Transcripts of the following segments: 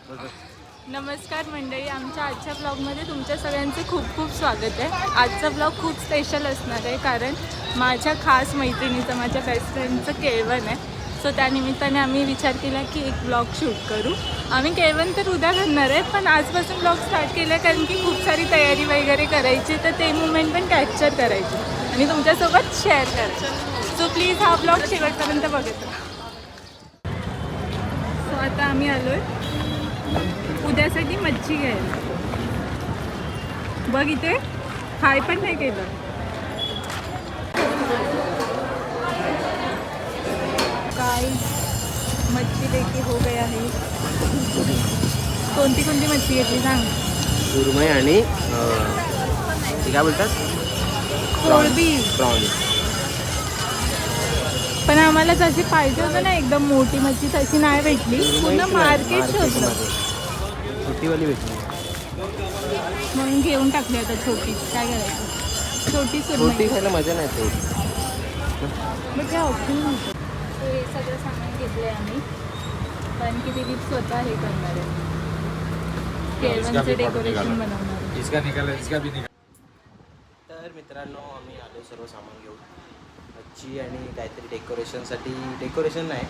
नमस्कार मंडळी, आमच्या आजच्या ब्लॉगमध्ये तुमच्या सगळ्यांचे खूप खूप स्वागत आहे. आजचा ब्लॉग खूप स्पेशल असणार आहे कारण माझ्या खास मैत्रिणीचं, माझ्या बेस्ट फ्रेंडचं केळवण आहे. सो त्यानिमित्ताने आम्ही विचार केला की एक ब्लॉग शूट करू. आम्ही केळवण तर उद्या करणार आहे, पण आजपासून ब्लॉग स्टार्ट केला आहे कारण की खूप सारी तयारी वगैरे करायची, तर ते मुमेंट पण कॅप्चर करायची आणि तुमच्यासोबत शेअर करायचं. सो प्लीज हा ब्लॉग शेवटपर्यंत बघत राहा. सो आता आम्ही आलो आहे उद्यासाठी मच्छी घ्यायला. बघ इथे हाय पण नाही केलं. काय मच्छी देखील हो गया आहे. कोणती कोणती मच्छी घेतली सांग. सुरमई आणि ते काय बोलतात, कोळंबी. प्रॉन्स. पण आम्हाला जशी पाहिजे होतं ना एकदम मोठी मच्छी तशी नाही भेटली. पूर्ण मार्केट शोधलं छोटीवाली भेटली म्हणून घेऊन टाकली आता छोटी. काय करायचं, छोटी छोटी सुरमई. खायला मजा नाही येते. मग काय ऑप्शन नव्हतं. सो हे सगळं सामान घेतलं आहे आम्ही कारण की दिलीप स्वतः हे करणार आहे, केळवणचं डेकोरेशन बनवणार आहे. तर मित्रांनो, आम्ही आलो सर्व सामान घेऊन मच्छी आणि काहीतरी डेकोरेशनसाठी. डेकोरेशन नाही,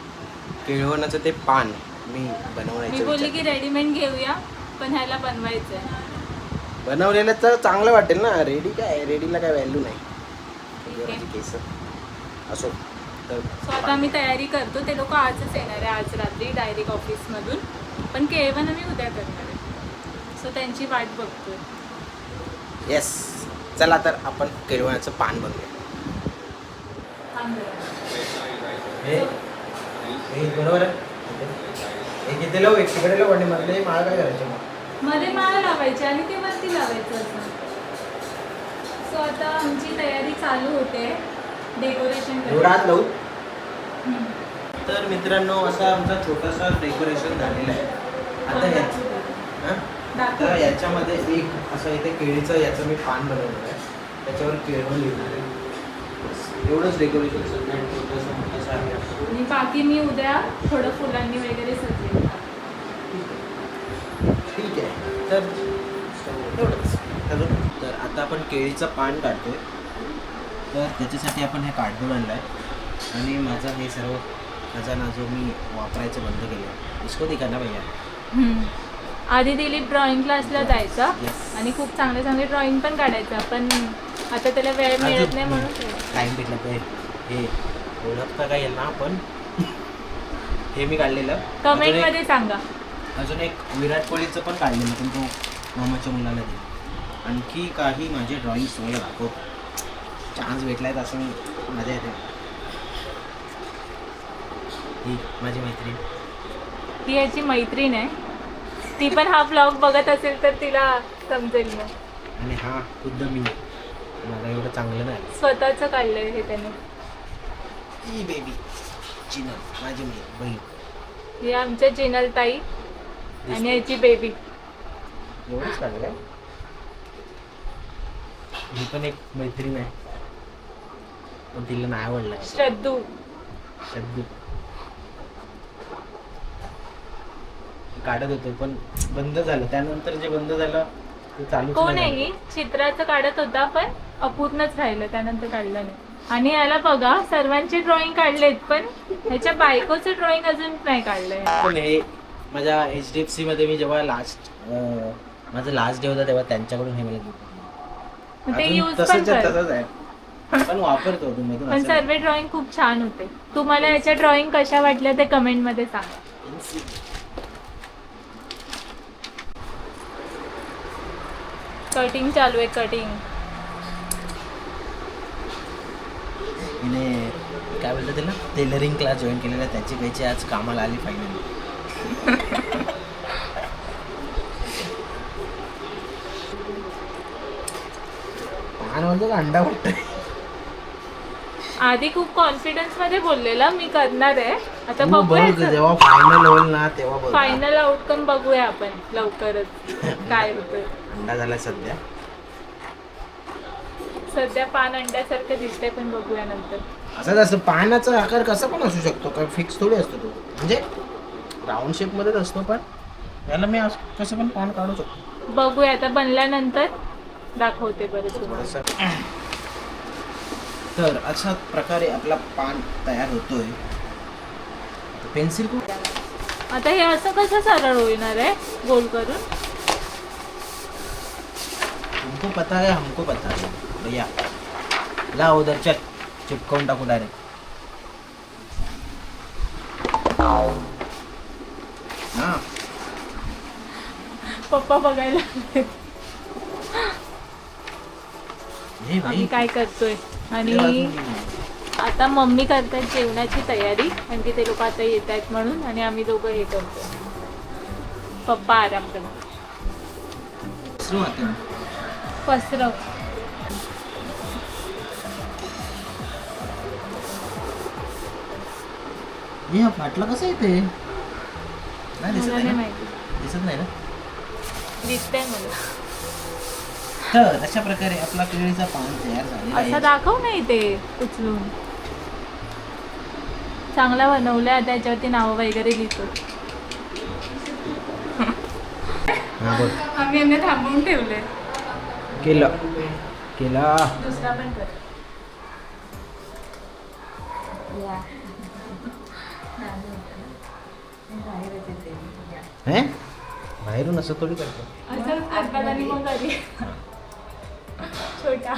केळवणाचं ते पान मी मी बनवण्याचं बोलली की विचार. रेडीमेड घेऊया, पण ह्याला बनवायचं आहे. बनवलेलं तर चांगलं वाटेल ना. रेडी काय, रेडीला काय व्हॅल्यू नाही. ठीक आहे. केस असो. तर सो आता आम्ही तयारी करतो. ते लोक आजच येणार आहे, आज रात्री डायरेक्ट ऑफिसमधून. पण केळवण आम्ही उद्या करणार आहे, सो त्यांची वाट बघतोय. येस, चला तर आपण केळवणाचं पान बनवूया. हे बरोबर आहे. एक इथे लावू, एक तिकडे लावू आणि मधले माळ काय करायचं मग? मध्ये माळ लावायची आणि ते वरती लावायचं असं. सो आता आमची तयारी चालू होते डेकोरेशन एवढा हात लावू. हम्म. तर मित्रांनो, असा आमचा छोटासा डेकोरेशन झालेला आहे. आता तर याच्यामध्ये एक असं इथे केळीचं याचं मी पान बनवलं आहे, त्याच्यावर केळवण लिहिणार आहे. एवढंच डेकोरेशन सगळं छोटंसं मोठंसं आहे. आणि बाकी मी उद्या थोडं फुलांनी वगैरे सजवेल. ठीक आहे, तर एवढंच. तर आता आपण केळीचं पान काढतोय. तर त्याच्यासाठी आपण हे कार्डबोर्ड आणलं आहे आणि माझा हे सर्व खजाना जो मी वापरायचं बंद केलं इसको दिखाना भैया. आधी दिलीप ड्रॉइंग क्लासला जायचा Yes. आणि खूप चांगले चांगले ड्रॉइंग पण काढायचा, पण आता त्याला वेळ मिळत नाही म्हणून टाईम भेटला तर हे ओळखता का येईल ना आपण. हे मी काढलेलं. कमेंट मध्ये सांगा. अजून एक विराट कोहलीचं पण काढलेलं, पण तो मामाच्या मुलाला दिलं. आणखी काही माझे ड्रॉइंग्स तुम्हाला दाखव. चान्स भेटला आहे असं मी मजा येते. ही माझी मैत्रीण. ती याची मैत्रीण आहे. ती पण हा व्लॉग बघत असेल तर तिला समजेल ना. आणि हा खुद्द मी. मला एवढं चांगलं नाही. स्वतःचं काढलंय हे त्याने. ही बेबी चिनल, माझी बहीण. ही आमच्या जिनल ताई आणि याची बेबी. एवढंच काढलं आहे. ही पण एक मैत्रीण आहे, पण तिला नाही आवडलं. श्रद्धू. शब्द काढत होतो पण बंद झालं. त्यानंतर जे बंद झालं ते चालू. कोण आहे ही? चित्राचं काढत होता पण अपूर्णच राहिलं, त्यानंतर काढलं नाही. आणि याला बघा, सर्वांचे ड्रॉइंग काढलेत पण ह्याच्या बायकोचं ड्रॉइंग अजून नाही काढलंय. पण हे माझ्या HDFC मध्ये मी जेव्हा माझं लास्ट डे होता तेव्हा त्यांच्याकडून हे मला गिफ्ट. ते यूज पण तसंच कर. आहे, पण वापरतो मधून. पण सर्व ड्रॉइंग खूप छान होते. तुम्हाला याच्या ड्रॉइंग कशा वाटल्या ते कमेंट मध्ये सांगा. कटिंग चालू आहे, कटिंग. हिने काय बोलतात त्याला, टेलरिंग क्लास जॉईन केलेला. त्याची पैसे आज कामाला आली फायनली. पान म्हणतो का अंडा वाटतंय. आधी खूप कॉन्फिडन्स मध्ये बोललेला मी करणार आहे. आता बघ, बघूया, जेव्हा फायनल होईल ना तेव्हा बघ. फायनल आउटकम बघूया आपण लवकरच काय होतं. अंडा झाला सध्या. सध्या पान अंड्यासारखं दिसतंय, पण बघूया नंतर. असं असं पानाचा आकार कसा पण असू शकतो, काय फिक्स थोडी असतो तो. म्हणजे राऊंड शेप मध्येच असतो, पण याला मी कसं पण पान काढू शकतो. बघूया आता बनल्यानंतर दाखवते बरं तुम्हाला. तर अशा प्रकारे आपला पान तयार होतोय. पेन्सिल आता हे असं कसं सरळ होणार आहे गोल करून? तुमको पता है हमको पता है भैया. ला उधर चल चिपकावून टाकू डायरेक्ट. हा पप्पा बघायला हे भाई आम्ही काय करतोय. आणि आता मम्मी करतात जेवणाची तयारी आणि ते लोक आता येत आहेत म्हणून. आणि आम्ही दोघं हे करतो. पप्पा आराम करतो. पसरव. हे फाटलं कसं येते? नाही दिसत मला आहे नाही ना? माहिती. दिसत नाही ना? दिसतंय मला. तर अशा प्रकारे आपला केळीचा पान तयार झालेला असं आहे. दाखव नाही ते उचलून. चांगला बनवलाय. त्याच्यावरती नावं वगैरे लिहितो. हा बोल. आम्ही यांना थांबवून ठेवले. केला केला. दुसरा पण कर. हे बाहेरून असं थोडी करतो. असं आजकाल आणि मग घरी छोटा.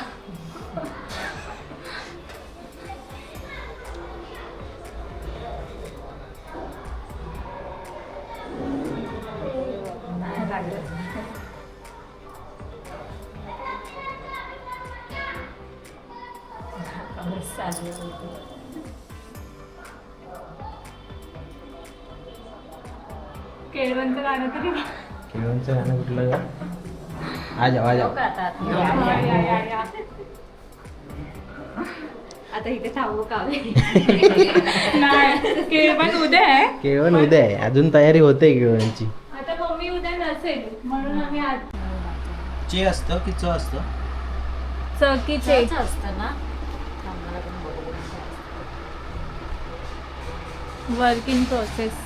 केळवंत गाणं तरी केळवणचं गाणं कुठलं ग? आ जाओ आ जाओ. आता इथे थांबू का? नाही केळवण उद्या आहे. केळवण उद्या आहे. अजून तयारी होते केळवणची. आता मम्मी उद्या नसेल म्हणून आम्ही आज चे असतं की च असतं? चकीचे असतं ना. Work in process.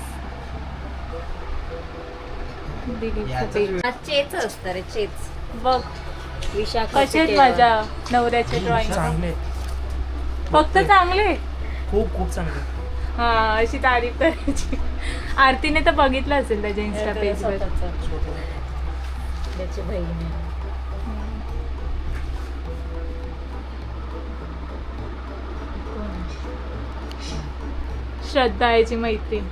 चेच असतं रे चेच. बघ विशाखा कसे आहेत माझ्या नवऱ्याचे ड्रॉइंग. चांगले फक्त चांगले. खूप खूप चांगले. हा अशी तारीफ करायची. आरतीने तर बघितलं असेल त्याच्या इन्स्टा पेजवर. त्याची बहीण श्रद्धा याची मैत्रीण.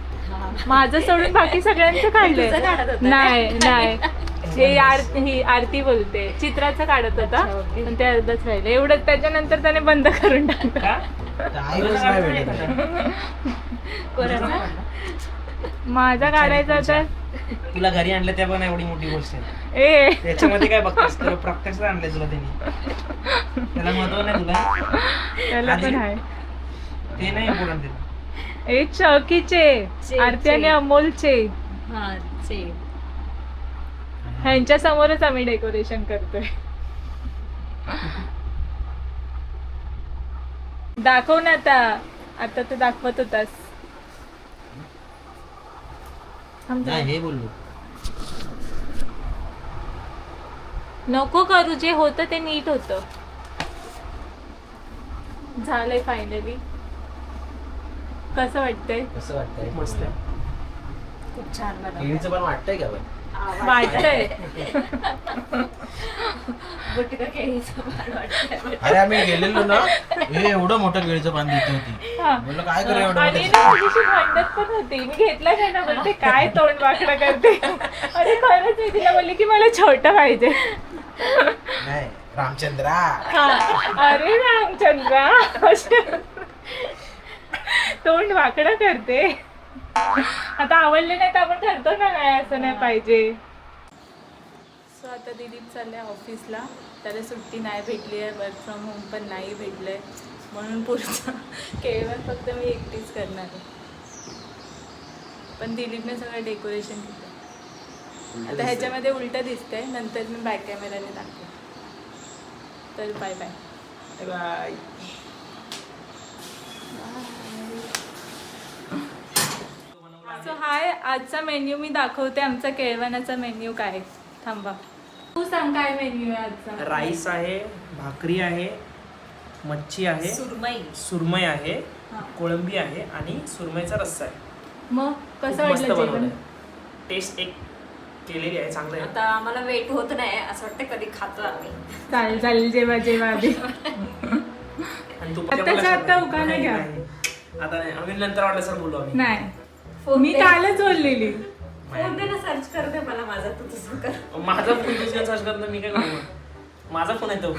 माझं सोडून बाकी सगळ्यांचं तुझं काढत काढलंय. होता नाही नाही हे ही आरती बोलते. चित्राचं काढत होता अच्छा, ओके. पण ते अर्धच राहिलं. एवढंच. त्याच्यानंतर त्याने बंद करून टाकलं. का? टाईमच नाही भेटत. कोणाचा? माझा काढायचा तर तुला घरी आणलं त्या पण एवढी मोठी गोष्ट आहे. ए त्याच्यामध्ये काय बघतेस? तुला प्रत्यक्षात आणलंय तुला त्यांनी. त्याला महत्व नाही तुला. त्याला पण आहे. ते नाही इम्पॉर्टंट त्याला. ए चौकीचे चे, आरती आणि चे. अमोलचे. हा चे. ह्यांच्या समोरच आम्ही डेकोरेशन करतोय. दाखव ना आता. आता तर दाखवत होतास. नाही हे बोललो. नको करू. जे होतं ते नीट होतं. झालंय फायनली. कसं वाटतंय? कसं वाटतंय? मस्त आहे. खूप छान बनवलं. केळीचं पण वाटतंय का बघ? वाटतंय. बुटका केळीचं पान वाटतंय. अरे आम्ही गेलेलो ना, हे एवढं मोठं केळीचं पान देत होती. हा. म्हणलं काय करू एवढं आणि मोठं? ना माझ्याशी भांडत पण होती. मी घेतला नाही ना. बोलते काय तोंड वाकडं करते. अरे खरंच मी तिला बोलली की मला छोटं पाहिजे. नाही रामचंद्रा. हा. अरे रामचंद्रा. तोंड वाकडं करते. आता आवडले नाही तर आपण ठरतो ना नाही असं नाही पाहिजे. सो आता दिलीप चाललंय ऑफिसला. त्याला सुट्टी नाही भेटली आहे. वर्क फ्रॉम होम पण नाही भेटलं आहे. म्हणून पुढचं केवळ फक्त मी एकटीच करणार आहे. पण दिलीपने सगळं डेकोरेशन केलं. आता ह्याच्यामध्ये उलटं दिसतंय. नंतर मी बॅक कॅमेराने दाखवेन. तर बाय बाय. बाय. सो हाय, आजचा मेन्यू मी दाखवते. आमचा केळवणाचा मेन्यू काय आहे. थांबा, तू सांग काय मेन्यू आहे आजचा. राईस आहे, भाकरी आहे, मच्छी आहे, सुरमई. सुरमई आहे, हा. कोळंबी आहे आणि सुरमईचा रस्सा आहे. मग कसं खूप मस्त वाटलं जेवण? बनवलंय. टेस्ट एक केलेली आहे, चांगलं आहे. आता आम्हाला वेट होत नाही असं वाटतं कधी खातो आम्ही. चालेल चालेल, जेवा जेवा आधी. आणि तू आत्ताच्या आत्ता उखाणा नाही, घ्या. नाही. आता नाही, आम्ही नंतर वाटलं सर बोलू आम्ही. नाही, मी कालच बोललेली. फोन दे ना, सर्च करते मला माझा, तू तसं कर. माझा फोन तुझ्या सर्च करतो मी काय करू मग? माझा फोन आहे तो.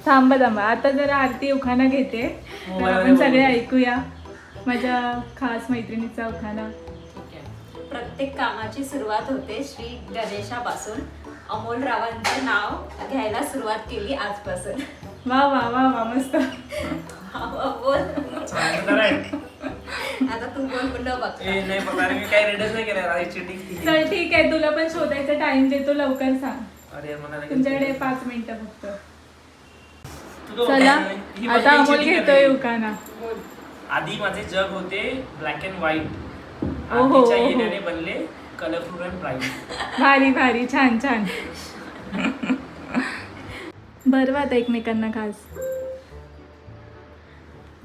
थांबा थांबा, आता जरा आरती उखाणा घेते, तर मोबाईल आपण मध्ये सगळे बोलू. ऐकूया माझ्या खास मैत्रिणीचा उखाणा. प्रत्येक कामाची सुरुवात होते श्री गणेशापासून. अमोल रावांचं नाव घ्यायला सुरुवात केली आजपासून. वा वा वा वा, मस्त. बोल. चांगलं आहे. आता तू बोल बोललं बघ. ए नाही पण अरे मी काही रेडच नाही केलं यार, चिटिंग केली. चल ठीक आहे, तुला पण शोधायचा टाइम देतो, लवकर सांग. अरे मला लगेच- तुमच्याकडे 5 मिनिटं फक्त. तू तर चला, बोलली नाही. ही आता बघ, ही अमोल cheating घेतोय करते. उखाणा. आधी माझे जग होते ब्लॅक अँड व्हाईट. ओहो, आधीच्या ओहो. येण्याने बनले कलरफुल अँड ब्राईट. भारी भारी, छान छान. भरवा आता एकमेकांना खास.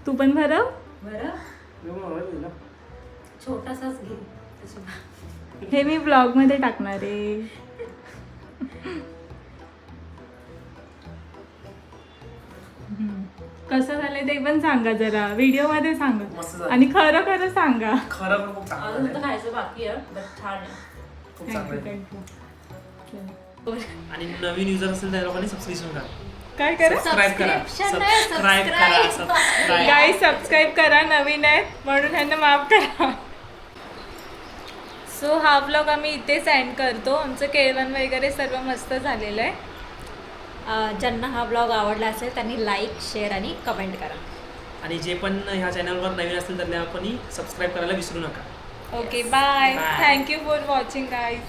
तू पण भरव. बरं, छोटासाच घे त्याच्या. हे मी ब्लॉग मध्ये टाकणार आहे. कसं झालंय ते पण सांगा जरा, व्हिडिओ मध्ये सांगा. मस्त झालं. आणि खरं खरं सांगा. खरं पण खूप चांगलं अजून तर आहे. खायचं बाकी आहे, but छान आहे. खूप थँक्यू चांगलं आहे. थँक्यू. आणि नवीन युजर असेल त्या लोकांनी सबस्क्रिप्शन करा. काय करा, सबस्क्राईब करा. Subscription नाही, सबस्क्राईब करा. subscribe. सबस्क्राईब. गाईज सबस्क्राईब करा, नवीन आहेत म्हणून ह्यांना माफ करा. सो हा ब्लॉग आम्ही इथेच एंड करतो. आमचं केळवण वगैरे सर्व मस्त झालेलं आहे. ज्यांना हा ब्लॉग आवडला असेल त्यांनी लाईक, शेअर आणि कमेंट करा. आणि जे पण ह्या चॅनलवर नवीन असतील त्यांना कोणी सबस्क्राईब करायला विसरू नका. Okay, bye. Bye. Thank you for watching guys.